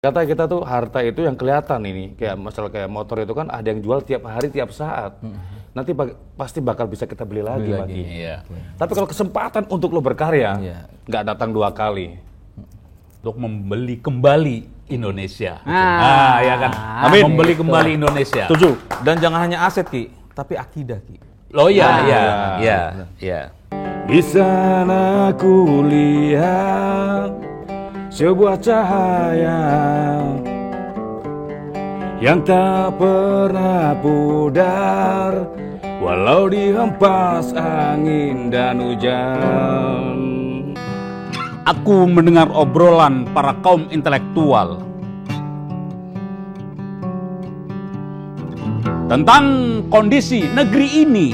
Kata kita tuh harta itu yang kelihatan ini, kayak masalah kayak motor itu kan ada yang jual tiap hari, tiap saat. Nanti pasti bakal bisa kita beli lagi. Iya. Tapi kalau kesempatan untuk lo berkarya, nggak datang 2 kali. Untuk membeli kembali Indonesia. Ya kan? Amin. Membeli kembali Indonesia. Setuju. Dan jangan hanya aset, Ki, tapi akidah, Ki. Oh iya. Di sana ku lihat sebuah cahaya yang tak pernah pudar, walau dihempas angin dan hujan. Aku mendengar obrolan para kaum intelektual tentang kondisi negeri ini.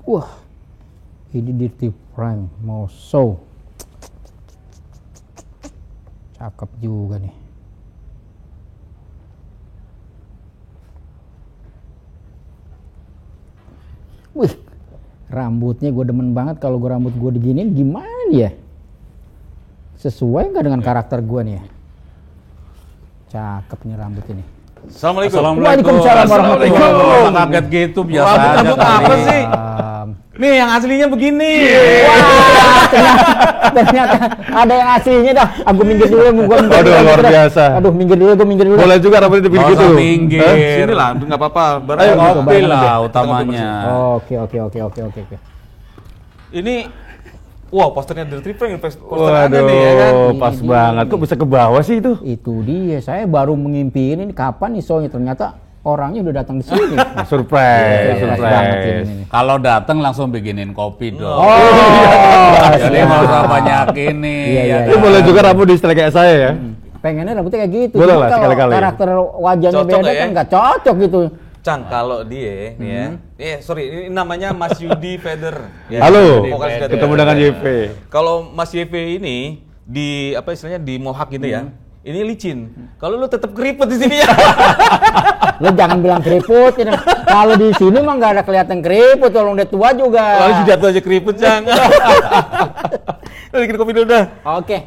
Wah, ini Dirty Frank mau show. Cakep juga nih. Wih, rambutnya gue demen banget. Kalau gue rambut gue diginiin gimana ya? Sesuai nggak dengan karakter gue nih ya? Cakep nih rambut ini. Assalamualaikum. Waalaikumsalam warahmatullahi wabarakatuh. Kaget gitu biasa aja. Rambut apa sih? Nih yang aslinya begini. Wah, ternyata ada yang aslinya dah. Aku minggir dulu, Aduh, luar biasa. Aduh, minggir dulu. Boleh juga rambutnya dibikin gitu. Minggir. Sini lah, nggak apa-apa. Ayo ngopi lah utamanya. Oke. Ini, wow, posternya Dirty Frank, poster Waduh, ada nih ya kan. pas banget. Kok bisa ke bawah sih itu? Itu dia. Saya baru mengimpiin ini kapan nih show-nya. Ternyata orangnya udah datang di sini. Surprise. banget ini. Kalau datang langsung bikinin kopi dong. Jadi siap. mau usah banyak ini. Iya. Itu boleh juga rambut di setel kayak saya ya. Pengennya rambutnya kayak gitu. Boleh Cuma lah, kalau sekali-kali. karakter wajahnya Cocok beda nggak ya? kan nggak cocok gitu. Cang, kalau dia nih ya. Sorry, ini namanya Mas Yudi Feder. Ya, Halo, vokalis dari ketemu dengan YP. Kalau Mas YP ini di apa istilahnya di mohak gitu ya. Ini licin. Kalau lu tetap keriput di sini ya. Lo jangan bilang keriput. Kalau di sini mah nggak ada kelihatan keriput. Kalau udah tua juga. Lalu jatuh aja keriput, Cang. Lu bikin kopi dulu dah. Oke,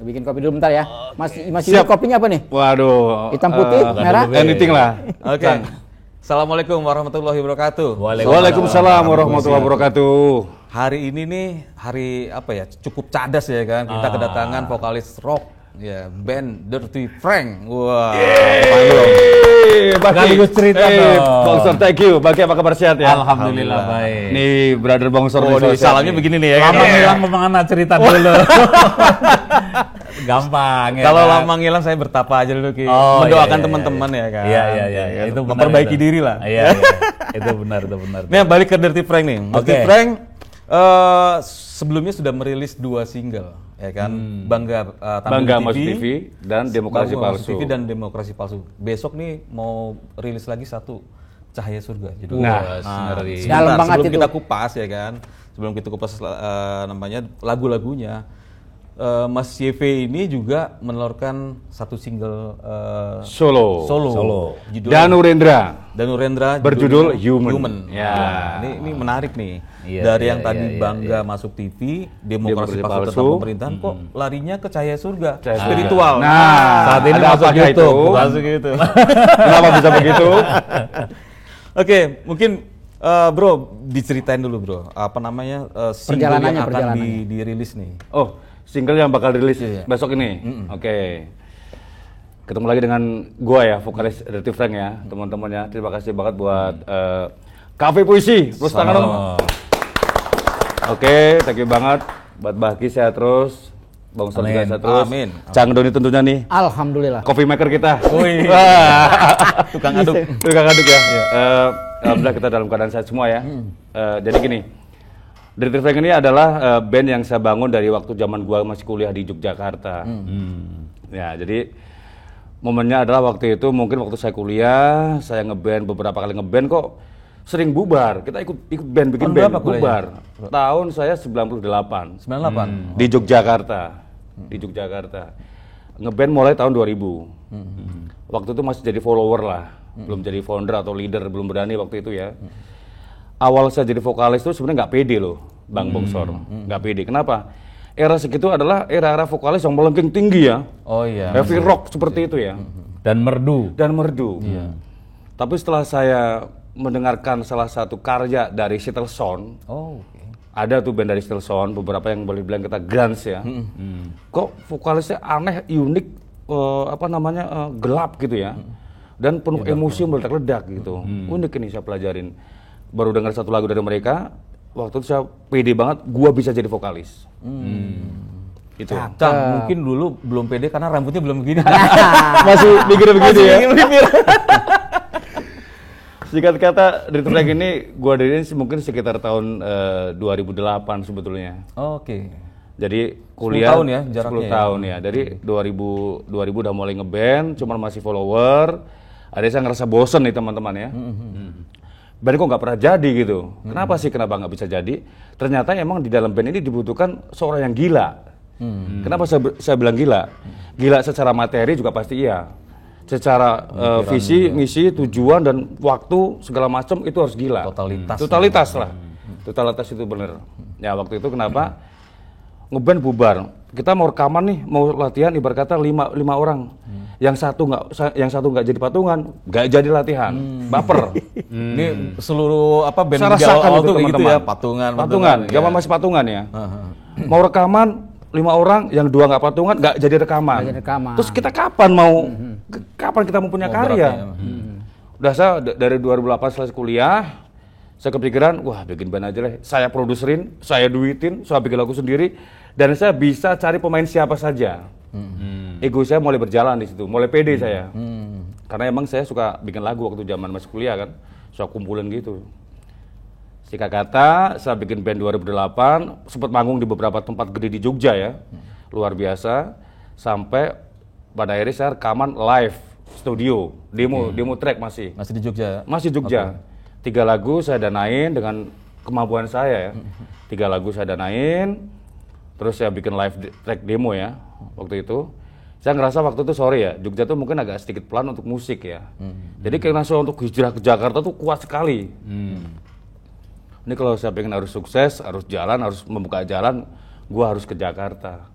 bikin kopi dulu bentar ya. Mas Siap. Yudi kopinya apa nih? Waduh. Hitam putih, merah? Anything lah. Oke. Assalamualaikum warahmatullahi wabarakatuh. Waalaikumsalam warahmatullahi wabarakatuh. Hari ini nih hari apa ya? Cukup cadas ya kan. Kita kedatangan vokalis rock ya, band Dirty Frank. Wah. Sekaligus cerita dong. Bongsor, thank you. Bagi apa kabar sehat ya? Alhamdulillah baik. Nih, brother Bongsor. Oh, nih, salamnya begini nih ya kan. Lama ngilang kemana cerita dulu. Gampang ya. Kalau kan? lama ngilang saya bertapa aja dulu Ki. Oh, Mendoakan iya. teman-teman ya kan. Iya. Itu benar. Memperbaiki itu. diri lah. Iya. Itu benar. Nih balik ke Dirty Frank nih. Dirty Oke. Frank sebelumnya sudah merilis 2 single ya kan. Bangga tampil Bangga di Mas TV dan Demokrasi Bangga Mas Palsu. TV dan Demokrasi Palsu. Besok nih mau rilis lagi satu Cahaya Surga judulnya. Nah, ngeri. Dalam banget sebelum itu. kita kupas ya kan. Sebelum kita kupas namanya lagu-lagunya. Mas YV ini juga menelurkan satu single Solo. judulnya Danurendra berjudul Human. Human. Ya. Nah, ini menarik nih. Iya, Dari iya, yang tadi iya, Bangga masuk TV, Demokrasi Demokrasi Palsu Palsu. tentang pemerintahan, kok larinya ke Cahaya Surga, Cahaya Surga. spiritual. Nah, Saat ini ada masuk apakah YouTube, itu? bukan? Masuk gitu. Kenapa bisa begitu? Oke, mungkin bro diceritain dulu bro, apa namanya single yang akan Perjalanannya. dirilis nih. Oh, single yang bakal rilis besok ini. Oke. Ketemu lagi dengan gua ya, vokalis Dirty Frank ya, teman-teman ya. Terima kasih banget buat Cafe Puisi. Terus tangan dong. Oke, thank you banget buat Baki sehat terus. Bang Sor juga Amin. sehat terus. Amin. Cang Doni tentunya nih, Alhamdulillah. coffee maker kita. Wih. Tukang aduk. Tukang aduk ya. Alhamdulillah kita dalam keadaan sehat semua ya. Jadi gini, Dirty Frank ini adalah band yang saya bangun dari waktu zaman gua masih kuliah di Yogyakarta. Ya, jadi momennya adalah waktu itu mungkin waktu saya kuliah, saya ngeband beberapa kali ngeband kok sering bubar. Kita ikut band bikin Tahun band berapa kuliahnya? bubar. Tahun saya 98 98. di Yogyakarta. Di Yogyakarta. Ngeband mulai tahun 2000. Waktu itu masih jadi follower lah, belum jadi founder atau leader, belum berani waktu itu ya. Awal saya jadi vokalis itu sebenarnya nggak pede loh, Bang Bongsor. Nggak pede. Kenapa? Era segitu adalah era-era vokalis yang melengking tinggi ya. Oh iya. Heavy rock seperti itu ya. Dan merdu. Dan merdu. Tapi setelah saya mendengarkan salah satu karya dari Stilson, Oh, oke. ada tuh band dari Stilson, beberapa yang boleh bilang kita grunge ya. Kok vokalisnya aneh, unik, gelap gitu ya. Dan penuh emosi meledak-ledak gitu. Unik ini saya pelajarin. Baru dengar satu lagu dari mereka, waktu itu saya pede banget, gua bisa jadi vokalis. Itu. Cang, mungkin dulu belum pede karena rambutnya belum begini. Masih mikir begitu ya. Singkat kata, Dirty Frank ini gua diriin mungkin sekitar tahun 2008 sebetulnya. Oke. Jadi kuliah 10 tahun ya jaraknya 10 tahun ya. Dari 2000 udah mulai ngeband, cuman masih follower. Ada saya ngerasa bosen nih teman-teman ya. Band kok nggak pernah jadi gitu. Kenapa sih kenapa nggak bisa jadi? Ternyata emang di dalam band ini dibutuhkan seorang yang gila. Kenapa saya bilang gila? Gila secara materi juga pasti iya. Secara visi, misi, tujuan dan waktu segala macam itu harus gila. Totalitas lah. Totalitas itu bener. Ya waktu itu kenapa ngeband bubar? Kita mau rekaman nih, mau latihan ibarat kata lima orang. Yang satu nggak jadi patungan, nggak jadi latihan. Baper. Ini seluruh band Saya di rasakan awal itu tuh gitu teman-teman. ya, patungan. Zaman masih patungan ya. Mau rekaman 5 orang, yang 2 nggak patungan, nggak jadi rekaman. Nggak jadi rekaman. Terus kita kapan kita mau punya karya? Udah saya dari 2008 selesai kuliah, saya kepikiran, wah bikin band aja lah. Saya produserin, saya duitin, saya bikin lagu sendiri, dan saya bisa cari pemain siapa saja. Ego saya mulai berjalan di situ, mulai pede saya. Karena emang saya suka bikin lagu waktu zaman masih kuliah kan, suka kumpulin gitu. Singkat kata, saya bikin band 2008, sempat manggung di beberapa tempat gede di Jogja ya, luar biasa. Sampai pada akhirnya saya rekaman live studio, demo track masih Masih di Jogja. masih Jogja. 3 lagu saya danain dengan kemampuan saya ya. 3 lagu saya danain, terus saya bikin live track demo ya waktu itu. Saya ngerasa waktu itu sorry ya, Jogja tuh mungkin agak sedikit pelan untuk musik ya. Jadi keinginan saya untuk hijrah ke Jakarta tuh kuat sekali. Ini kalau saya pengen harus sukses, harus jalan, harus membuka jalan, gua harus ke Jakarta.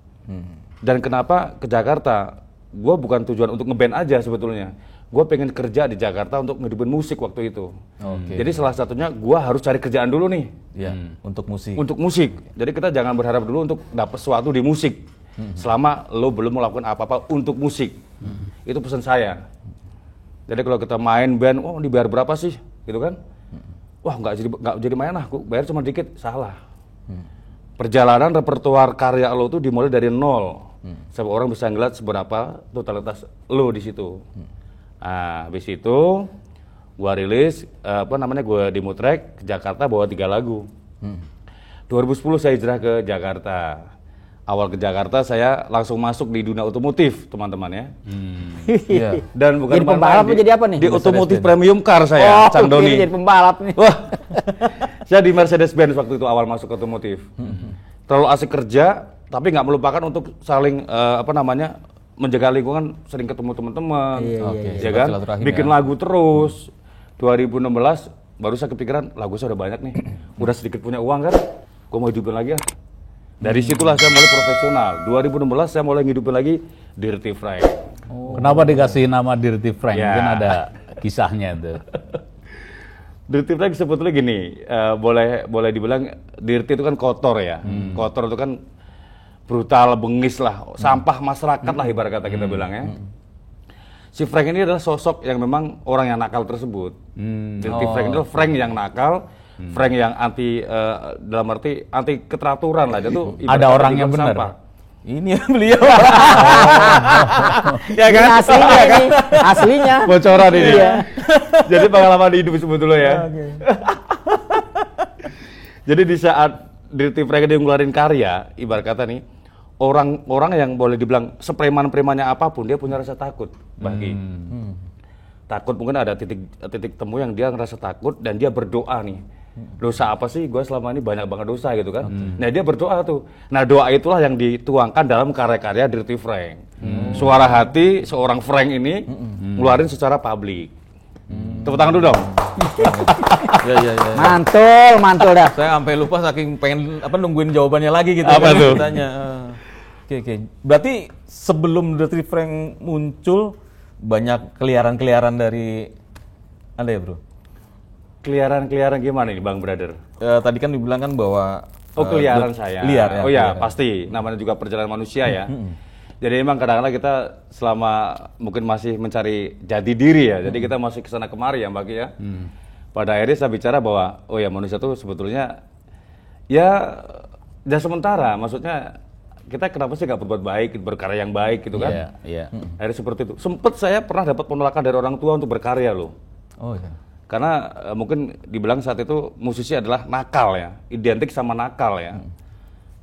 Dan kenapa ke Jakarta? Gua bukan tujuan untuk ngeband aja sebetulnya. Gua pengen kerja di Jakarta untuk ngehidupin musik waktu itu. Jadi salah satunya gua harus cari kerjaan dulu nih. Iya, untuk musik. Untuk musik. Jadi kita jangan berharap dulu untuk dapat sesuatu di musik. Selama lo belum melakukan apa-apa untuk musik. Itu pesan saya. Jadi kalau kita main band, oh dibayar berapa sih? Gitu kan? Wah nggak jadi main lah, bayar cuma dikit. Salah. Perjalanan repertuar karya lo tuh dimulai dari nol. Sampai orang bisa ngeliat seberapa totalitas lo di situ. Nah, habis itu gua rilis gua demo track ke Jakarta bawa 3 lagu. 2010 saya hijrah ke Jakarta. Awal ke Jakarta saya langsung masuk di dunia otomotif, teman-teman ya. Iya. Dan bukan Jadi pembalap main-main, jadi apa nih? Di otomotif Mercedes-Benz. premium car saya, Cang Doni. Jadi pembalap nih. Wah, saya di Mercedes-Benz waktu itu awal masuk otomotif. Terlalu asik kerja, tapi nggak melupakan untuk saling menjaga lingkungan, sering ketemu teman-teman, Oke, ya kan? silaturahim Bikin ya. lagu terus. 2016 baru saya kepikiran lagu saya udah banyak nih, udah sedikit punya uang kan, gue mau hidupin lagi ya. Dari situlah saya mulai profesional. 2016 saya mulai ngidupin lagi Dirty Frank. Kenapa dikasih nama Dirty Frank? Ya. Mungkin ada kisahnya tuh. Dirty Frank sebetulnya gini, boleh dibilang dirty itu kan kotor ya. Kotor itu kan brutal, bengis lah, sampah masyarakat lah ibarat kata kita bilang ya. Si Frank ini adalah sosok yang memang orang yang nakal tersebut. Dirty Frank itu Frank yang nakal, Frank yang anti dalam arti anti keteraturan lah. Dia tuh ibarat Ada kata orang yang dibilang benar. sampah. Ini beliau. Ya kan? Ini aslinya kan? Aslinya. Bocoran ini. Iya. Jadi pengalaman hidup sebetulnya ya. Jadi di saat Dirty Frank dia ngeluarin karya, ibarat kata nih, orang-orang yang boleh dibilang sepreman-premannya apapun, dia punya rasa takut, Bagi. Takut mungkin ada titik temu yang dia ngerasa takut dan dia berdoa nih. Dosa apa sih? Gue selama ini banyak banget dosa gitu kan. Nah dia berdoa tuh. Nah doa itulah yang dituangkan dalam karya-karya Dirty Frank. Suara hati seorang Frank ini ngeluarin secara publik. Tepuk tangan dulu dong. Ya. Mantul dah. Saya sampai lupa saking pengen nungguin jawabannya lagi gitu. Apa tuh? Tanya. Oke. Berarti sebelum Dirty Frank muncul banyak keliaran-keliaran dari Anda ya, Bro? Keliaran-keliaran gimana nih Bang Brother? Tadi kan dibilang kan bahwa Keliaran saya. Liar ya. Oh ya, keliaran. pasti. Namanya juga perjalanan manusia ya. Jadi emang kadang-kadang kita selama mungkin masih mencari jati diri ya. Jadi kita masih kesana kemari ya Mbak Ki ya. Pada akhirnya saya bicara bahwa oh ya manusia tuh sebetulnya ya sementara. Maksudnya kita kenapa sih nggak berbuat baik, berkarya yang baik gitu kan? Iya. Akhirnya seperti itu. Sempet saya pernah dapat penolakan dari orang tua untuk berkarya loh. Oh iya. Karena mungkin dibilang saat itu musisi adalah nakal ya, identik sama nakal ya.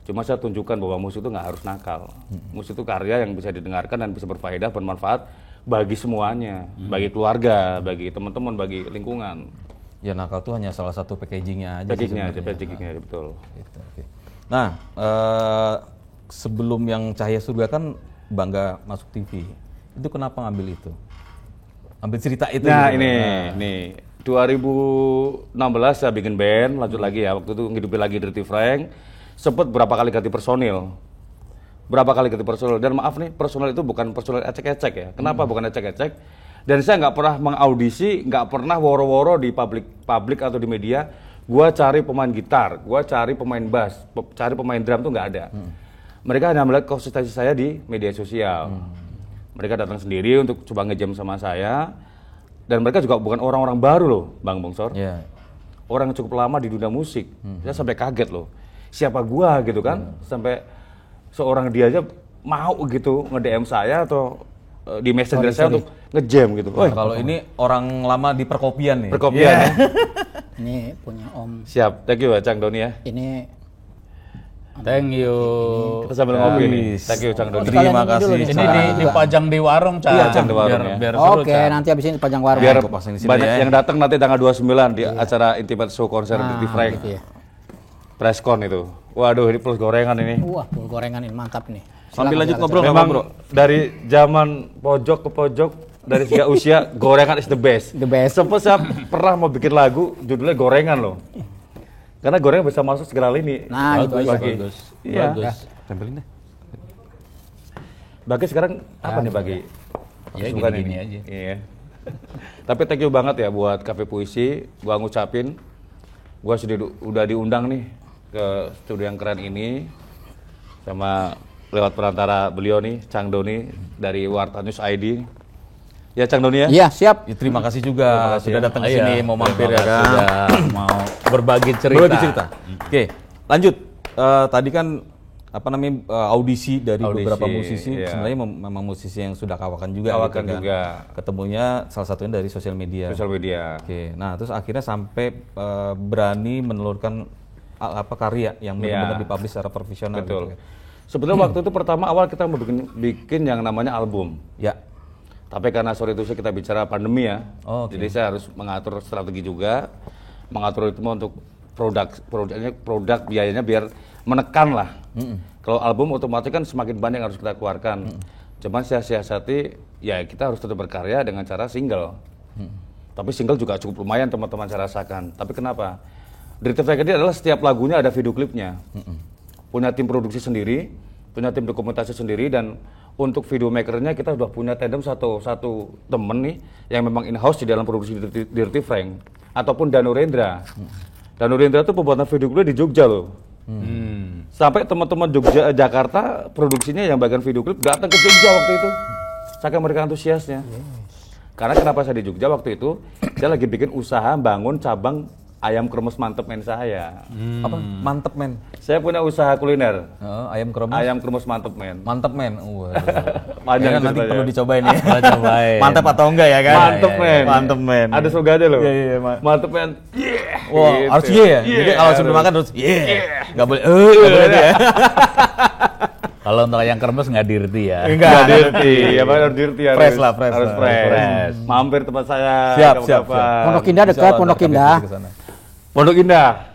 Cuma saya tunjukkan bahwa musik itu nggak harus nakal. Musik itu karya yang bisa didengarkan dan bisa berfaedah, bermanfaat bagi semuanya, bagi keluarga, bagi teman-teman, bagi lingkungan. Ya nakal itu hanya salah satu packagingnya aja. Packagingnya betul. Gitu, oke. Nah, sebelum yang Cahaya Surga kan bangga masuk TV. Itu kenapa ngambil itu? Ambil cerita itu. Nah gitu. ini 2016 saya bikin band, lanjut lagi ya. Waktu itu ngidupin lagi Dirty Frank. Sempet berapa kali ganti personil. Dan maaf nih, personil itu bukan personil ecek-ecek ya. Kenapa bukan ecek-ecek? Dan saya nggak pernah mengaudisi, nggak pernah woro-woro di publik atau di media. Gua cari pemain gitar, gua cari pemain bass, cari pemain drum tuh nggak ada. Mereka hanya melihat konsistensi saya di media sosial. Mereka datang sendiri untuk coba ngejam sama saya. Dan mereka juga bukan orang-orang baru loh, Bang Bongsor. Yeah. Orang yang cukup lama di dunia musik. Saya sampai kaget loh. Siapa gua gitu kan? Sampai seorang dia aja mau gitu nge-DM saya atau di messenger saya untuk ngejam gitu. Nah, kalau ini orang lama di perkopian nih. Perkopian ya. Ini punya Om. Siap, thank you Cang Doni ya. Ini Thank you. Kita sambil ngopi nih. Thank you Cang Doni. Terima Sekalian ini dulu kasih. nih. Ini dipajang di warung, Cang. Iya, Cang, di warung ya. Biar seru, Oke, Cang. nanti abis ini pajang warung. Biar Gua pasang di sini banyak ya. yang datang nanti tanggal 29 di acara Intimate Show konser Dirty Frank. Gitu ya. Presscon itu. Waduh, ini plus gorengan ini. Wah, pul gorengan ini mantap nih. Sambil lanjut ngobrol Memang Bro. dari zaman pojok ke pojok, dari segala usia, gorengan is the best. The best. Sempat saya pernah mau bikin lagu, judulnya Gorengan loh. Karena gorengan bisa masuk segala lini. Nah, gitu aja. Bagus. Iya. Bagus. Tempelin deh. Bagi sekarang apa nih Bagi? Ya, Kesibukan gini-gini ini? aja. Iya. Tapi thank you banget ya buat Cafe Puisi. Gua ngucapin, gua udah diundang nih ke studio yang keren ini sama lewat perantara beliau nih, Cang Doni dari Warta News ID. Ya Cang Doni ya. Iya, siap. Ya, terima kasih juga sudah datang ke Iya, sini mau mampir terima ya kan. kasih sudah mau berbagi cerita. Berbagi cerita. Oke, lanjut. Tadi kan audisi dari beberapa musisi. iya. Sebenarnya memang musisi yang sudah kawakan juga. Kawakan gitu kan. juga. Ketemunya salah satunya dari sosial media. Sosial media. Oke, nah terus akhirnya sampai berani menelurkan karya yang benar-benar Iya. dipublish secara profesional. Betul. Gitu kan. Sebenarnya waktu itu pertama awal kita mau bikin yang namanya album. Ya. Tapi karena sore itu kita bicara pandemi ya, Oh, oke. jadi saya harus mengatur strategi juga, mengatur ritme untuk produk biayanya biar menekan lah. Kalau album otomatis kan semakin banyak yang harus kita keluarkan. Cuman saya siasati, ya kita harus tetap berkarya dengan cara single. Tapi single juga cukup lumayan teman-teman saya rasakan. Tapi kenapa? Dirty Frank ini adalah setiap lagunya ada video klipnya. Punya tim produksi sendiri, punya tim dokumentasi sendiri, dan untuk video makernya kita sudah punya tandem satu temen nih yang memang in-house di dalam produksi Dirty Frank, ataupun Danu Rendra. Danu Rendra itu pembuatan video klip di Jogja loh. Sampai teman-teman Jogja, Jakarta produksinya yang bagian video klip datang ke Jogja waktu itu. Saking mereka antusiasnya. Karena kenapa saya di Jogja waktu itu? Saya lagi bikin usaha bangun cabang ayam kremes mantep men saya. Apa? Mantep men. Saya punya usaha kuliner. Ayam kremes. Ayam kremes mantep men. Mantep men. Waduh. Panjang Kayaknya nanti ceritanya. perlu dicobain ya. Cobain. Mantep atau enggak ya kan? Mantep men. Mantep men. Ada surganya loh. Iya, Mantep men. Yeah. Wah, Gitu. harus iya ya. Jadi kalau sebelum harus. makan harus Enggak boleh. Enggak boleh tuh ya. Kalau untuk ayam kremes nggak dirti ya. Enggak dirty, ya Pak, harus dirty harus. Fresh lah, fresh Harus lah. fresh. Fresh. Mampir tempat saya. Siap, kapan-kapan. siap. Pondok Indah Insya dekat, Allah, Pondok ntar kami Indah. ke sana. Pondok Indah.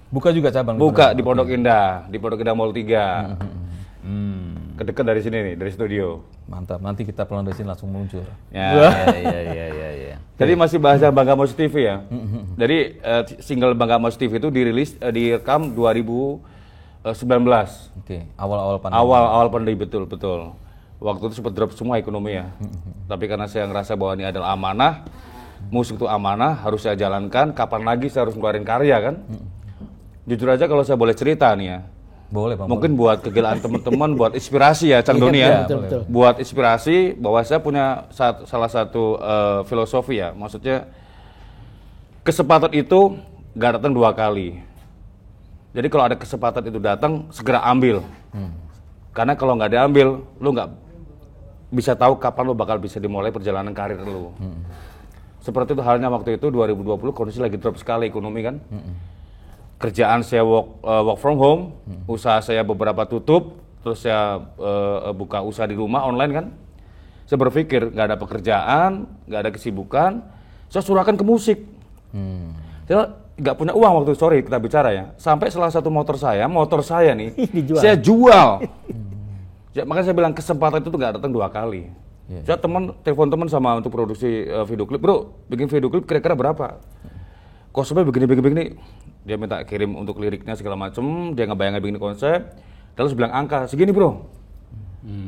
Buka juga cabang. Buka di Pondok Indah, di Pondok Indah Mall 3. Kedekat dari sini nih, dari studio. Mantap. Nanti kita pulang dari sini langsung meluncur. Ya. Iya. Jadi masih bahas Bangga Musik TV ya. Jadi single Bangga Musik TV itu dirilis, direkam 2019. Oke, awal-awal pandemi. Awal pandemi betul. Waktu itu sempat drop semua ekonomi ya. Tapi karena saya ngerasa bahwa ini adalah amanah, musik itu amanah, harus saya jalankan. Kapan lagi saya harus ngeluarin karya kan? Jujur aja kalau saya boleh cerita nih ya. Boleh, Bang. Mungkin buat kegilaan teman-teman, buat inspirasi ya, Cang Doni ya. betul. Buat inspirasi bahwa saya punya salah satu filosofi ya. Maksudnya kesempatan itu gak datang 2 kali. Jadi kalau ada kesempatan itu datang, segera ambil. Karena kalau nggak diambil, lu nggak bisa tahu kapan lu bakal bisa dimulai perjalanan karir lu. Seperti itu halnya waktu itu 2020 kondisi lagi drop sekali ekonomi kan. Kerjaan saya work from home, usaha saya beberapa tutup, terus saya buka usaha di rumah online kan. Saya berpikir nggak ada pekerjaan, nggak ada kesibukan, saya surahkan ke musik. Saya nggak punya uang waktu sorry kita bicara ya. Sampai salah satu motor saya nih, Dijual. saya jual. Ya, makanya saya bilang kesempatan itu tuh nggak datang 2 kali. Saya telepon teman sama untuk produksi video klip, bro, bikin video klip kira-kira berapa? Konsepnya begini. Dia minta kirim untuk liriknya segala macem, dia ngebayangin bikin konsep, terus bilang angka segini bro.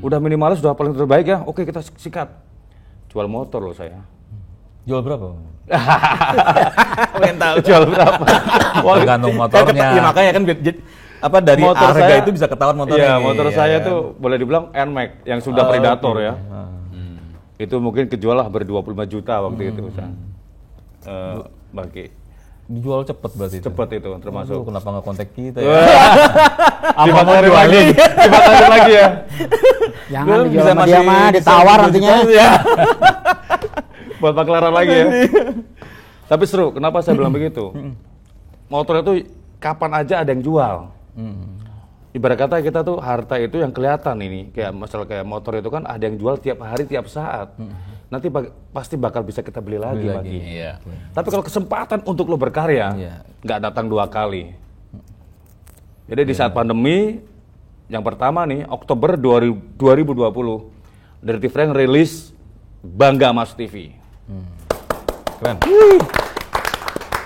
Udah minimalis, sudah paling terbaik ya, oke kita sikat. Jual motor loh saya. Jual berapa? Pengen tahu jual berapa? Tergantung motornya. Ya, makanya kan dari Motor harga saya- itu bisa ketahuan motornya. Iya, nih. motor Iya, saya kan? tuh boleh dibilang NMAX yang sudah Predator ya. Itu mungkin kejual lah ber-25 juta waktu itu. Bagi Dijual cepet berarti itu. cepet itu termasuk. Aduh, kenapa nggak kontak kita ya? Dibakarin lagi ya. Jangan Lu dijual bisa sama masih dia mah, bisa ditawar 2 nantinya. juta ya. Buat paklaran lagi ya. Tapi seru, kenapa saya bilang begitu? Motor itu kapan aja ada yang jual. Ibarat kata kita tuh harta itu yang kelihatan ini, kayak masalah kayak motor itu kan ada yang jual tiap hari tiap saat. Nanti pasti bakal bisa kita beli lagi. Iya. Tapi kalau kesempatan untuk lo berkarya Iya. nggak datang 2 kali. Jadi di saat pandemi yang pertama nih Oktober 2020 Dirty Frank rilis Bangga Mas TV. Keren.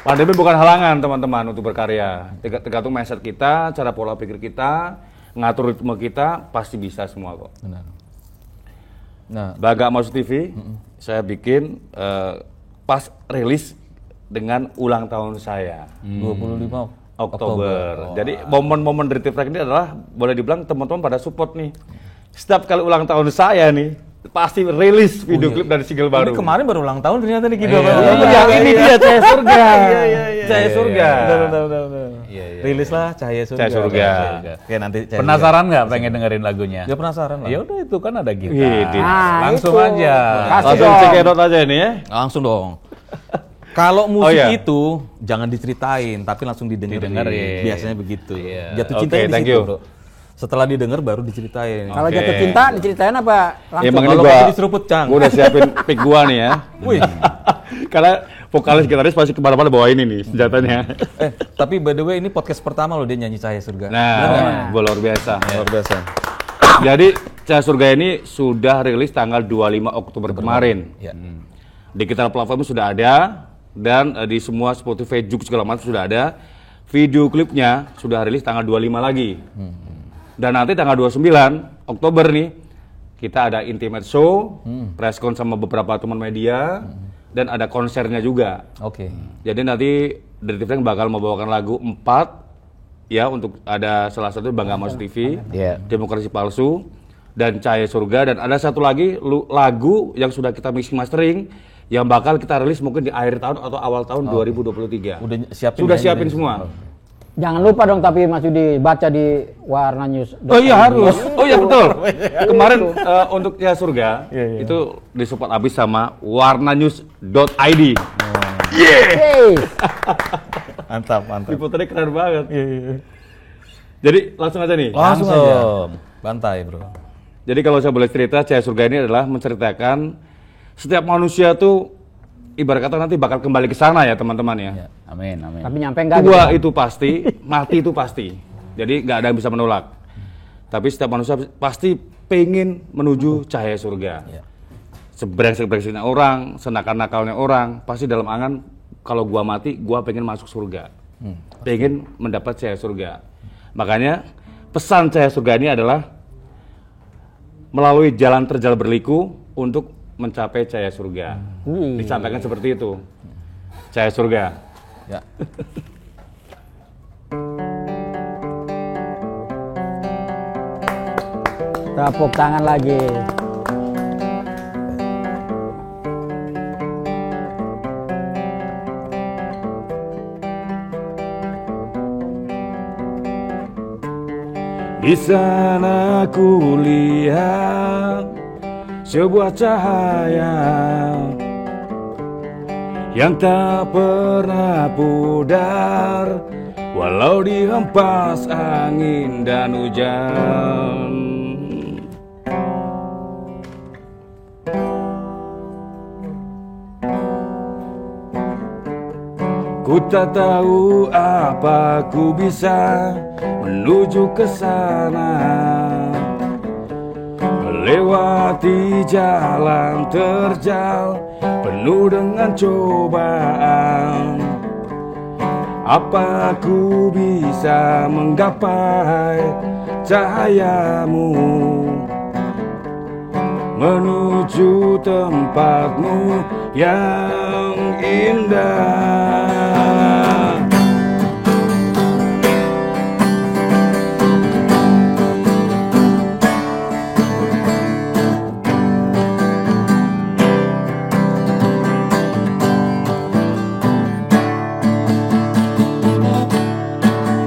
Pandemi bukan halangan teman-teman untuk berkarya. Tergantung mindset kita, cara pola pikir kita, ngatur ritme kita, pasti bisa semua kok. Benar. Nah, Bangga Mas TV, saya bikin pas rilis dengan ulang tahun saya. 25 Oktober. Jadi momen-momen Dirty Frank ini adalah boleh dibilang teman-teman pada support nih. Setiap kali ulang tahun saya nih, pasti rilis video klip dari single baru. Ini kemarin baru ulang tahun ternyata nih kita. Yang ini dia Cahaya Surga. Cahaya Surga. Iya. Rilis lah Cahaya Surga. Cahaya Surga. Oke, nanti Cahaya Penasaran nggak pengen dengerin lagunya? Surga. Ya penasaran lah. Ya udah itu kan ada gitar. Widih. Langsung itu. aja. Kasih Langsung dong. check it out aja ini ya. Langsung dong. Kalau musik iya. itu jangan diceritain, tapi langsung didengerin. Didengerin. Biasanya begitu. Iya. Jatuh Oke, cinta di thank situ, you. bro. Setelah didengar baru diceritain. Kalau Oke. jatuh cinta diceritain apa? Ya, Langsung. emang ini Kalau gua kopi diseruput, Cang. Gua udah siapin pick gua nih ya. Wih. Karena vokalis gitaris pasti kemana-mana bawa ini nih senjatanya. Tapi by the way ini podcast pertama loh dia nyanyi Cahaya Surga. Nah, gua luar biasa. Luar biasa. Jadi Cahaya Surga ini sudah rilis tanggal 25 Oktober kemarin. Ya. Digital platform sudah ada dan di semua Spotify, Joox segala macam sudah ada. Video klipnya sudah rilis tanggal 25 lagi. Dan nanti tanggal 29 Oktober nih kita ada intimate show, press con sama beberapa teman media dan ada konsernya juga. Oke. Jadi nanti Dirty Frank bakal membawakan lagu 4 ya untuk ada salah satu Bangga Mas TV, Iya. Demokrasi Palsu dan Cahaya Surga dan ada satu lagi lagu yang sudah kita mixing mastering yang bakal kita rilis mungkin di akhir tahun atau awal tahun 2023. Siapin Sudah ya, siapin ini? semua. Jangan lupa dong tapi Mas Yudi baca di Warna News. Oh iya harus. Oh iya betul. Kemarin untuk Ya Surga itu disupport abis sama warnanews.id. Yeay. Mantap. Liputannya keren banget. Jadi langsung aja nih. Langsung aja. Bantai, Bro. Jadi kalau saya boleh cerita, Cahaya Surga ini adalah menceritakan setiap manusia tuh ibarat kata nanti bakal kembali ke sana ya teman-teman ya. Ya, amin. Tapi nyampe enggak Tua gitu. itu pasti, mati itu pasti. Jadi nggak ada yang bisa menolak. Tapi setiap manusia pasti pengen menuju cahaya surga. Sebrengsek-brengseknya orang, senakal-nakalnya orang, pasti dalam angan kalau gua mati, gua pengen masuk surga. Pengen mendapat cahaya surga. Makanya pesan cahaya surga ini adalah melalui jalan terjal berliku untuk mencapai cahaya surga. Disampaikan seperti itu. Cahaya surga. Ya. Tepuk tangan lagi. Di sana ku lihat sebuah cahaya yang tak pernah pudar, walau dihempas angin dan hujan. Ku tak tahu apa ku bisa menuju ke sana, melewati jalan terjal penuh dengan cobaan. Apa ku bisa menggapai cahayamu, menuju tempatmu yang indah.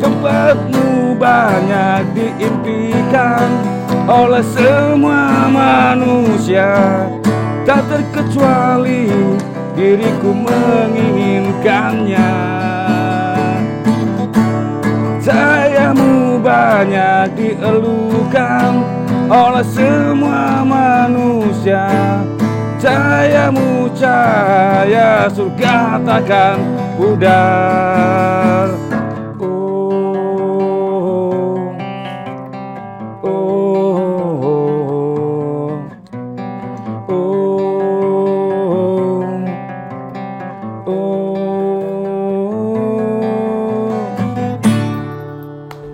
Tempatmu banyak diimpikan oleh semua manusia, tak terkecuali diriku menginginkannya. Cahayamu banyak dielukan oleh semua manusia, cahayamu cahaya surga takkan pudar.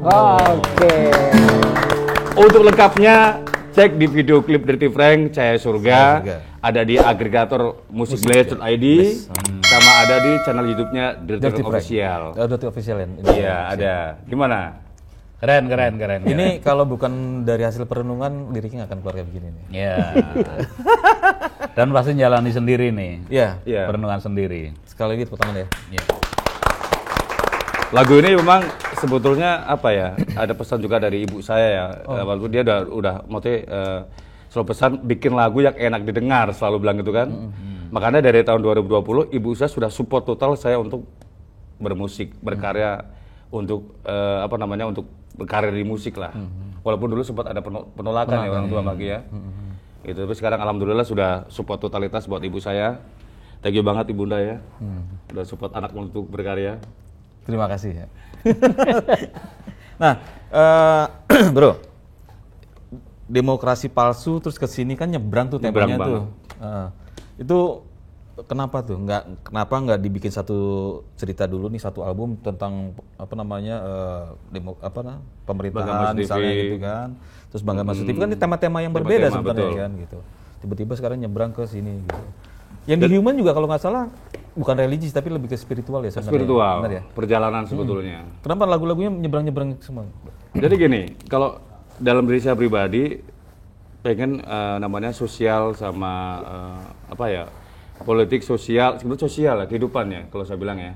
Oke. Untuk lengkapnya cek di video klip Dirty Frank Cahaya Surga, Cahaya Surga. ada di agregator musikblast.id, sama ada di channel YouTube-nya Dirty Frank Official. Dirty Official ya? Iya, ada. Gimana? Keren. Ini kalau bukan dari hasil perenungan, liriknya akan keluar kayak begini nih. Ya. Dan pasti jalani sendiri nih. Iya. Iya. Perenungan sendiri. Sekali lagi tepuk tangan ya. Ya. Lagu ini memang sebetulnya apa ya? Ada pesan juga dari ibu saya ya. Walaupun dia udah maksudnya selalu pesan bikin lagu yang enak didengar, selalu bilang gitu kan. Makanya dari tahun 2020 ibu saya sudah support total saya untuk bermusik, berkarya untuk untuk berkarir di musik lah. Walaupun dulu sempat ada penolakan ya orang tua bagi ya. Itu tapi sekarang alhamdulillah sudah support totalitas buat ibu saya. Thank you banget ibunda ya. Udah support anak untuk berkarya. Terima kasih ya. Nah, bro, demokrasi palsu terus ke sini kan nyebrang tuh temanya Nyebrang tuh. Itu kenapa tuh? Kenapa nggak dibikin satu cerita dulu nih, satu album tentang pemerintahan Bangga Mas misalnya TV. gitu kan. Terus Bangga Mas TV kan ini tema-tema yang berbeda Tema-tema, sebenarnya betul. kan gitu. Tiba-tiba sekarang nyebrang ke sini gitu. Yang di Human juga kalau nggak salah bukan religius tapi lebih ke spiritual ya sebenarnya. Spiritual, Benar ya? perjalanan sebetulnya. Kenapa lagu-lagunya nyebrang-nyebrang semua? Jadi gini, kalau dalam diri saya pribadi pengen namanya sosial sama politik, sosial, sebenarnya sosial lah kehidupannya kalau saya bilang ya.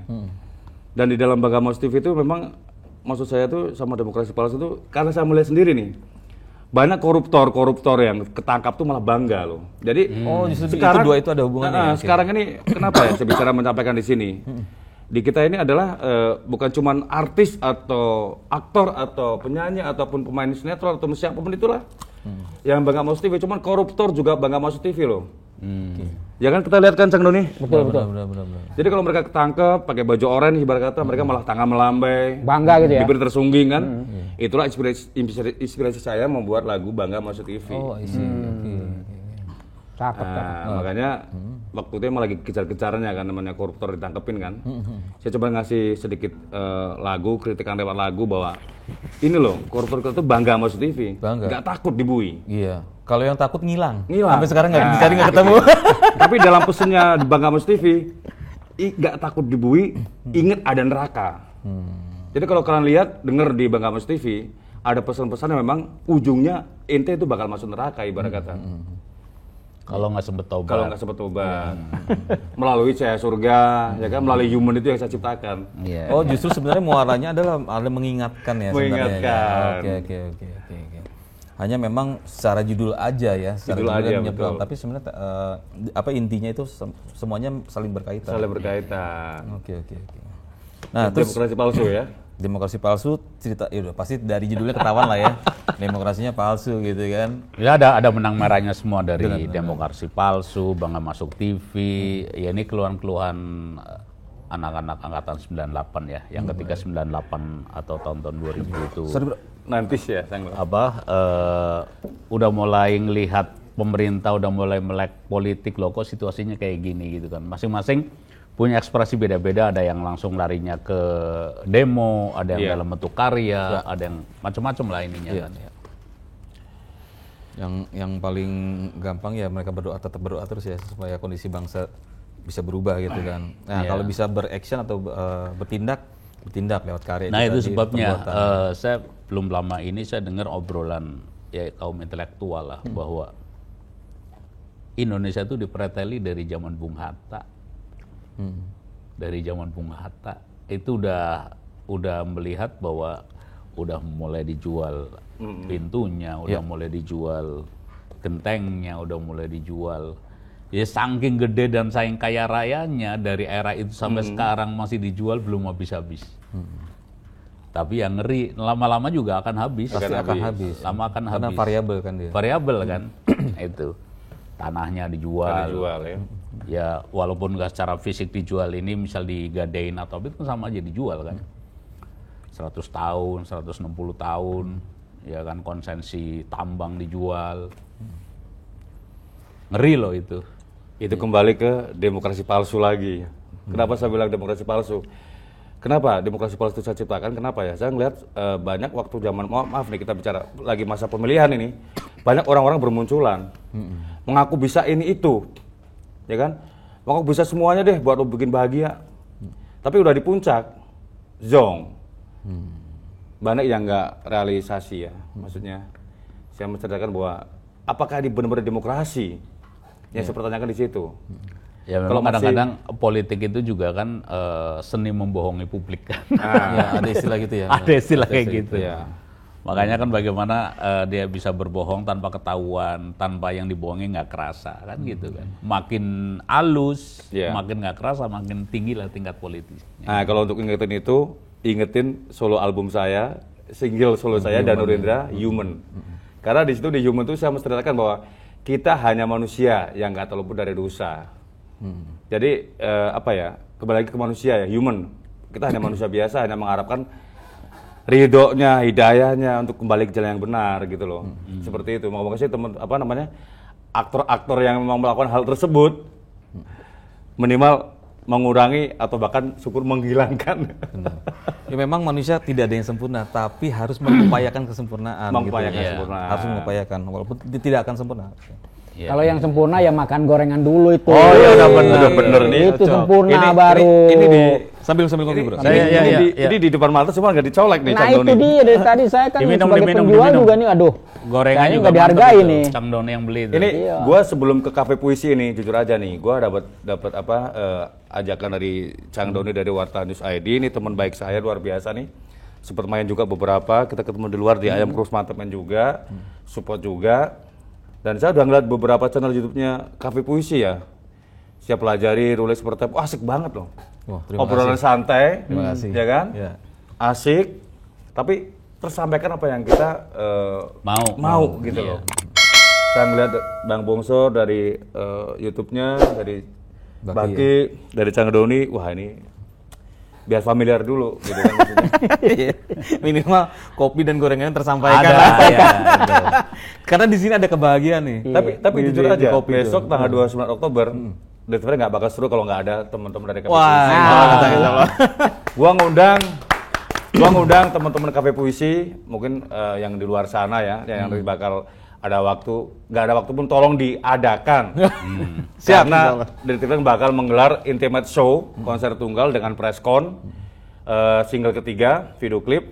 Dan di dalam Bangga Mas TV itu memang maksud saya tuh sama demokrasi palsu itu karena saya melihat sendiri nih. Banyak koruptor yang ketangkap tuh malah bangga loh. Jadi justru sekarang itu dua itu ada hubungannya. sekarang ini kenapa ya saya bicara menyampaikan di sini? Di kita ini adalah bukan cuman artis atau aktor atau penyanyi ataupun pemain sinetron atau siapapun itulah yang bangga masuk TV, cuman koruptor juga bangga masuk TV loh. Ya kan kita lihat kan Cang Doni? Betul. Jadi kalau mereka ketangkep pakai baju oranye ibarat kata mereka malah tangan melambai, Bangga gitu ya. bibir tersungging kan. Itulah inspirasi saya membuat lagu Bangga Masuk TV. Oh, I see. Cakep. Makanya waktu itu emang lagi kejar-kejarannya kan namanya koruptor ditangkepin kan. Saya coba ngasih sedikit lagu, kritikan lewat lagu bahwa ini loh koruptor itu bangga masuk TV, nggak takut dibui. Iya. Kalau yang takut ngilang. Ngilang. Sampai sekarang nggak dicari, nggak ketemu. Tapi dalam pesennya di Bangga Masuk TV, nggak takut dibui, inget ada neraka. Jadi kalau kalian lihat, denger di Bangga Masuk TV, ada pesan-pesan yang memang ujungnya ente itu bakal masuk neraka ibarat kata. Kalau nggak sempet tobat. Kalau nggak sempat tobat, melalui cahaya surga, ya kan melalui human itu yang saya ciptakan. Iya. Oh, justru sebenarnya muaranya adalah ada mengingatkan ya sebenarnya. Mengingatkan. Oke. Hanya memang secara judul aja ya, secara Judul aja, menyeberang. betul. Tapi sebenarnya apa intinya itu semuanya saling berkaitan. Saling berkaitan. Oke. Nah, terus Demokrasi palsu ya. demokrasi palsu cerita ya udah pasti dari judulnya ketahuan lah ya. Demokrasinya palsu gitu kan. Ya ada benang merahnya semua dari demokrasi palsu, Bangga Masuk TV. Ya ini keluhan-keluhan anak-anak angkatan 98 ya, yang ketika 98 atau tahun-tahun 2000 itu Sorry bro. Nanti sih ya, Sang. udah mulai ngelihat pemerintah udah mulai melek politik loh, kok situasinya kayak gini gitu kan. Masing-masing punya ekspresi beda-beda, ada yang langsung larinya ke demo, ada yang dalam bentuk karya, ada yang macam-macam lah ininya kan ya. Yang paling gampang ya mereka tetap berdoa terus ya supaya kondisi bangsa bisa berubah gitu kan. Nah, kalau bisa beraction atau bertindak lewat karya. Nah itu tadi, sebabnya perbuatan. saya belum lama ini saya dengar obrolan ya kaum intelektual lah bahwa Indonesia itu dipreteli dari zaman Bung Hatta. Dari zaman Bung Hatta itu udah melihat bahwa udah mulai dijual pintunya, udah mulai dijual gentengnya, udah mulai dijual. Ya saking gede dan saking kaya rayanya dari era itu sampai sekarang masih dijual belum habis-habis. Tapi yang ngeri lama-lama juga akan habis. Pasti akan habis. Lama akan Karena habis. variabel kan dia. Variabel kan. Itu. Tanahnya dijual. Ya. Ya walaupun nggak secara fisik dijual ini misal digadein atau itu kan sama aja dijual kan. 100 tahun, 160 tahun. Ya kan konsensi tambang dijual. Ngeri loh itu. Itu kembali ke demokrasi palsu lagi. Kenapa saya bilang demokrasi palsu? Kenapa demokrasi palsu itu saya ciptakan? Kenapa ya? Saya ngeliat banyak waktu zaman, maaf nih kita bicara lagi masa pemilihan ini, banyak orang-orang bermunculan, mengaku bisa ini itu, ya kan? Mengaku bisa semuanya deh buat lo bikin bahagia. Tapi udah di puncak, zong. Banyak yang nggak realisasi ya, maksudnya. Saya menceritakan bahwa apakah ini benar-benar demokrasi? Yang saya pertanyakan di situ. Ya memang kadang-kadang politik itu juga kan seni membohongi publik kan. Ya, ada istilah gitu ya. Ada istilah kayak gitu. Ya. Makanya kan bagaimana dia bisa berbohong tanpa ketahuan, tanpa yang dibohongi nggak kerasa kan gitu kan. Makin halus, makin nggak kerasa, makin tinggi lah tingkat politisnya. Nah kalau untuk ingetin itu, ingetin solo album saya, single solo saya Danu Rendra, Human. Karena di situ di Human itu saya menceritakan bahwa kita hanya manusia yang nggak terluput dari dosa. Jadi apa ya, kembali lagi ke manusia ya, human. Kita hanya manusia biasa, hanya mengharapkan ridhonya, hidayahnya untuk kembali ke jalan yang benar gitu loh. Seperti itu. Moga-moga sih teman aktor-aktor yang memang melakukan hal tersebut minimal mengurangi atau bahkan syukur menghilangkan. Ya memang manusia tidak ada yang sempurna, tapi harus mengupayakan kesempurnaan. Mengupayakan gitu. kesempurnaan. Harus mengupayakan, walaupun tidak akan sempurna. Ya. Kalau yang sempurna ya makan gorengan dulu itu. Oh iya udah bener nih. Itu sempurna baru. Ini Sambil ngopi, Bro. Ini di depan mata semua nggak dicolek nih, Nah Cang itu Doni. dia dari tadi saya kan sebagai penjual juga nih, aduh. Gorengan kayaknya juga nggak dihargai mantap itu. nih. Cang Doni yang beli itu. Ini gue sebelum ke kafe puisi ini, jujur aja nih, gue dapat ajakan dari Cang Doni dari Warta News ID. Ini teman baik saya luar biasa nih. Sempat main juga beberapa, kita ketemu di luar di Ayam Krus Mantemen juga, support juga. Dan saya udah ngeliat beberapa channel YouTube-nya kafe puisi ya. Saya pelajari, nulis seperti apa, asik banget loh. Wah, terima Obrolan kasih. santai, Terima kasih. ya kan? Ya. Asik, tapi tersampaikan apa yang kita mau gitu loh. Saya ngeliat Bang Bongso dari YouTube-nya, dari Baki, dari Cang Doni, wah ini biar familiar dulu gitu kan maksudnya. Minimal kopi dan gorengan tersampaikan. Ada, ya. Karena di sini ada kebahagiaan nih. Tapi Di- jujur di aja, kopi besok tuh. tanggal 29 Oktober, Delivery nggak bakal seru kalau nggak ada teman-teman dari Kafe Wah, Puisi. insya Gua ngundang teman-teman Kafe Puisi, mungkin yang di luar sana ya, yang bakal ada waktu, nggak ada waktu pun tolong diadakan. Siap, Karena Delivery bakal menggelar intimate show, konser tunggal dengan press con, single ketiga, video klip,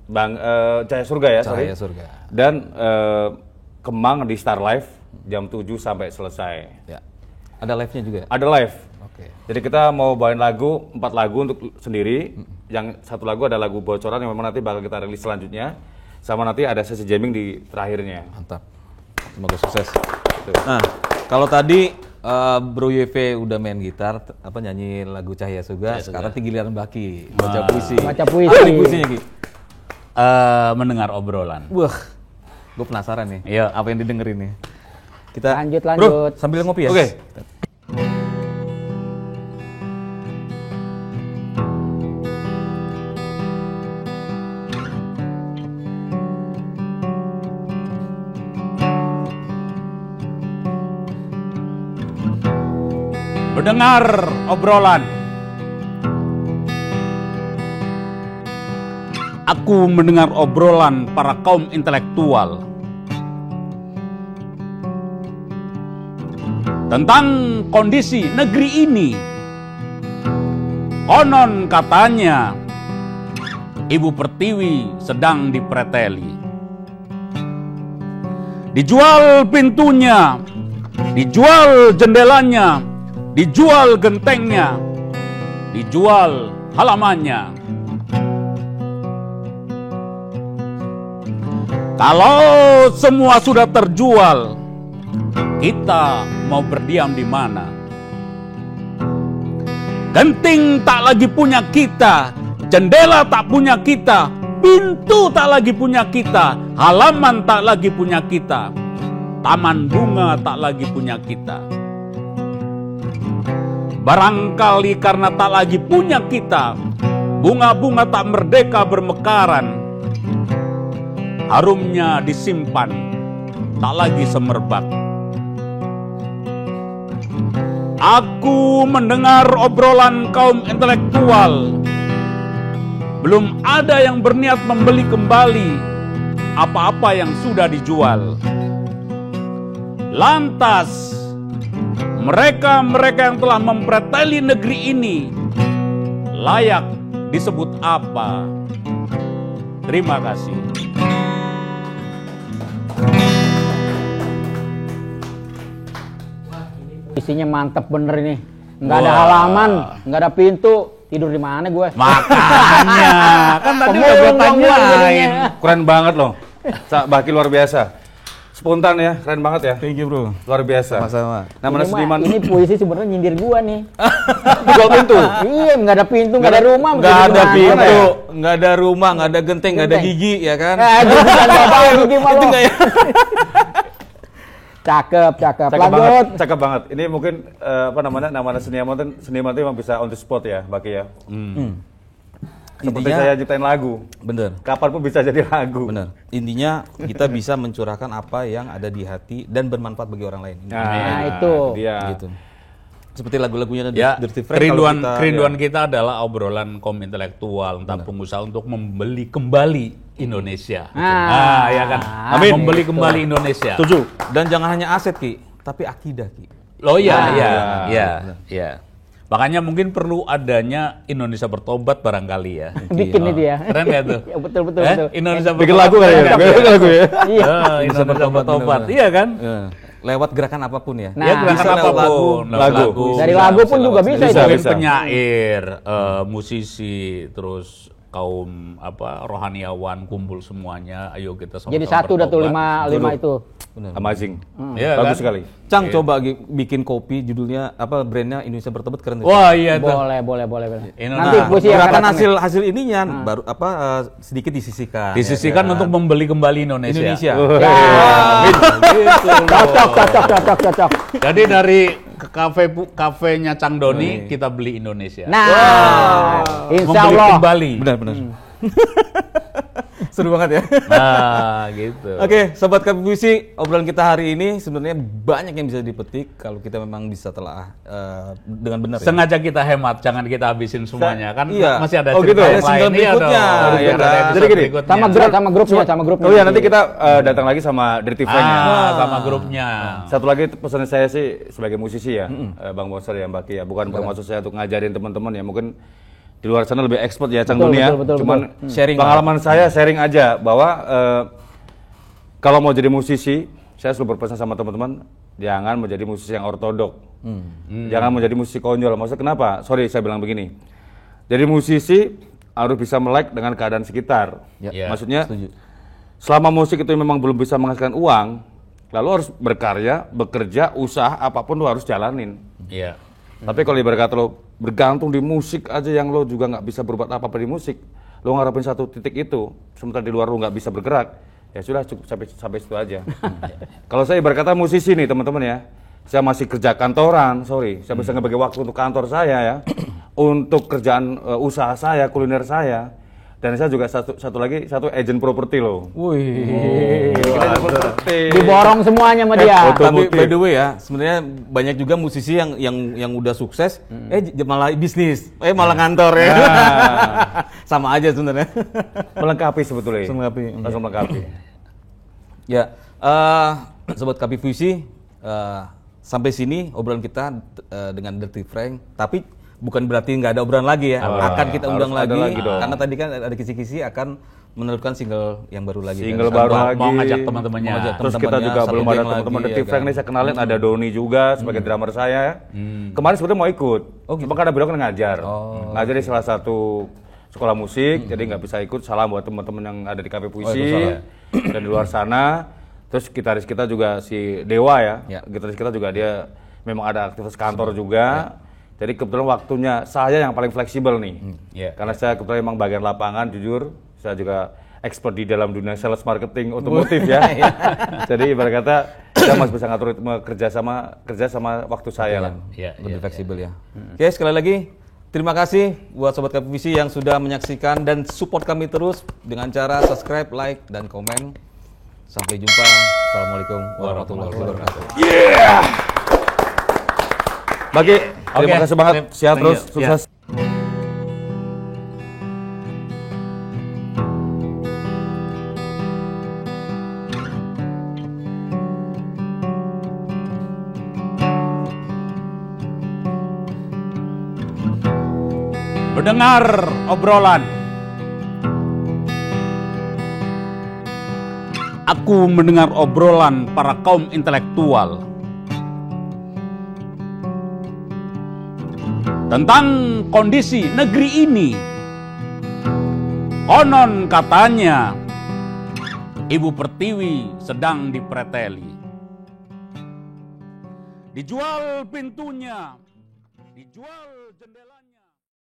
Cahaya Surga ya, sorry. Cahaya Surga. Dan Kemang di Star Live jam 7 sampai selesai. Ya. Ada live-nya juga. Ada live. Oke. Jadi kita mau bawain 4 lagu untuk sendiri. Yang satu lagu ada lagu bocoran yang memang nanti bakal kita rilis selanjutnya. Sama nanti ada sesi jamming di terakhirnya. Mantap. Semoga sukses. Nah, kalau tadi Bro YV udah main gitar, nyanyi lagu Cahaya Surga, sekarang giliran Baki baca puisi. Baca puisi. Apa nih puisinya, Ki? Mendengar obrolan. Wah, gue penasaran nih. Iya. Apa yang didengerin nih? Kita Lanjut. Bro, sambil ngopi ya. Oke. Mendengar obrolan. Aku mendengar obrolan para kaum intelektual tentang kondisi negeri ini. Konon katanya Ibu Pertiwi sedang dipreteli. Dijual pintunya, dijual jendelanya, dijual gentengnya, dijual halamannya. Kalau semua sudah terjual, kita mau berdiam di mana? Genting tak lagi punya kita, jendela tak punya kita, pintu tak lagi punya kita, halaman tak lagi punya kita, taman bunga tak lagi punya kita. Barangkali karena tak lagi punya kita, bunga-bunga tak merdeka bermekaran. Harumnya disimpan, tak lagi semerbak. Aku mendengar obrolan kaum intelektual. Belum ada yang berniat membeli kembali apa-apa yang sudah dijual. Lantas, mereka-mereka yang telah mempreteli negeri ini layak disebut apa? Terima kasih. Isinya mantep bener ini. Nggak ada halaman, nggak ada pintu. Tidur di mana gue? Makanya, kan tadi udah gue tanyain. Keren banget loh. Baki luar biasa. Spontan ya, keren banget ya. Thank you, Bro. Luar biasa. Sama-sama. Namanya seniman. Ini puisi sebenarnya nyindir gua nih. Jual pintu. Iya, nggak ada pintu, nggak ada rumah. Nggak mau ada jadi pintu, gimana ya? nggak ada rumah, nggak ada genteng, nggak ada Genteng. gigi, ya kan? Gue bukan bapak gigi Itu malu. nggak ya? Cakep, cakep. Cakep banget, Lanjut. cakep banget. Ini mungkin namanya seniman itu emang bisa on the spot ya, Baki ya. Seperti Intinya- saya ciptain lagu. Bener. Kapan pun bisa jadi lagu. Bener. Intinya kita bisa mencurahkan apa yang ada di hati dan bermanfaat bagi orang lain. Nah, itu. Dia. Gitu. Seperti lagu-lagunya Ya, Dirty Frank, kalau kerinduan kita adalah obrolan kaum intelektual tentang pengusaha untuk membeli kembali Indonesia. Ya kan. Amin. Membeli kembali Indonesia. Setuju. Dan jangan hanya aset, Ki, tapi akidah, Ki. Oh iya, Ah. iya. Makanya mungkin perlu adanya Indonesia Bertobat barangkali ya. Bikin itu ya. Keren nggak tuh? Ya, betul betul betul. Indonesia Bikin lagu kali ya? Bikin lagu ya? Iya. Indonesia Bertobat. Iya kan? Lewat gerakan apapun ya. Nah, Ya gerakan bisa lewat apapun. lagu. Dari lagu pun juga bisa itu. Mungkin Bisa. penyair, musisi, terus kaum rohaniawan kumpul semuanya. Ayo kita sama-sama Jadi satu dah tuh bertobat. lima itu. Amazing. Iya Bagus kan? sekali. Cang coba bikin kopi judulnya brandnya Indonesia Bertobat, keren tuh. Wah iya tuh. Boleh. Ini Nanti nah, puisi yang Gerakan akan datang. hasil ininya baru sedikit disisihkan. Disisikan untuk membeli kembali Indonesia. Indonesia. Ya. Gitu loh. Cocok. Jadi dari kafenya Cang Doni kita beli Indonesia. Nah, insya Membeli Allah. kembali. Benar. Seru banget ya. Nah, gitu. Oke, sobat Kafe Puisi, obrolan kita hari ini sebenarnya banyak yang bisa dipetik kalau kita memang bisa telah dengan benar. Sengaja kita hemat, jangan kita habisin semuanya. Kan Iya. masih ada Oh, cerita gitu. yang Ada single lain. Iya berikutnya. dong. Iya Ada kan? episode Jadi gini, berikutnya. Sama grupnya. Oh ya, nanti kita datang lagi sama Dirty-Frank-nya. sama grupnya. Satu lagi pesan saya sih sebagai musisi ya, Bang Boser ya, Mbak Kia. Bukan bermaksud saya untuk ngajarin teman-teman ya, mungkin di luar sana lebih expert ya Cang Doni ya. betul, Cuman Sharing pengalaman saya sharing aja bahwa kalau mau jadi musisi, saya selalu berpesan sama teman-teman, jangan menjadi musisi yang ortodok. Jangan menjadi musisi konyol. Maksudnya kenapa? Sorry saya bilang begini. Jadi musisi harus bisa melek dengan keadaan sekitar. Ya. Maksudnya Setuju. selama musik itu memang belum bisa menghasilkan uang, lalu harus berkarya, bekerja, usaha, apapun lo harus jalanin. Iya. Tapi kalau ibarat kata lo bergantung di musik aja yang lo juga nggak bisa berbuat apa-apa di musik, lo ngarepin satu titik itu, sementara di luar lo nggak bisa bergerak, ya sudah cukup sampai situ aja. Kalau saya ibarat kata musisi nih teman-teman ya, saya masih kerja kantoran, saya bisa ngebagi waktu untuk kantor saya ya, untuk kerjaan usaha saya, kuliner saya. Dan saya juga satu agent properti loh. Wih. Kita agent properti. Diborong semuanya sama dia. Tapi Otomotif. by the way ya, sebenarnya banyak juga musisi yang udah sukses, malah bisnis, malah ngantor ya. Sama aja sebenarnya. Melengkapi sebetulnya. Melengkapi. Langsung melengkapi. Ya, sobat Kapi Puisi, sampai sini obrolan kita dengan Dirty Frank. Tapi bukan berarti nggak ada obrolan lagi ya. Akan kita undang harus ada lagi, lagi dong. karena tadi kan ada kisi-kisi akan menelusurkan single yang baru lagi. Single kan? baru Mau- lagi. mau ngajak teman-temannya. Mau ngajak Terus kita teman-temannya, juga satu belum ada geng teman-teman lagi, Dirty ya Frank kan? nih saya kenalin, ada Doni juga sebagai drummer saya. Kemarin sebenarnya mau ikut. Cuma karena beliau kan ngajar. Ngajar di salah satu sekolah musik, jadi nggak bisa ikut. Salam buat teman-teman yang ada di Kafe Puisi dan di luar sana. Terus gitaris kita juga si Dewa ya. Ya. Gitaris kita juga dia memang ada aktivitas kantor juga. Jadi kebetulan waktunya saya yang paling fleksibel nih. Iya. Karena saya kebetulan memang bagian lapangan, jujur. Saya juga expert di dalam dunia sales marketing otomotif ya. Jadi ibarat kata saya masih bisa ngatur ritme kerja sama waktu saya lah. Iya, Lebih iya, fleksibel ya. Oke, sekali lagi terima kasih buat sobat Kapi Puisi yang sudah menyaksikan dan support kami terus dengan cara subscribe, like, dan komen. Sampai jumpa. Assalamualaikum warahmatullahi wabarakatuh. Bagi, terima Oke, kasih banget. Sehat thank terus, you. sukses. Mendengar obrolan. Aku mendengar obrolan para kaum intelektual tentang kondisi negeri ini. Konon katanya Ibu Pertiwi sedang dipreteli. Dijual pintunya, dijual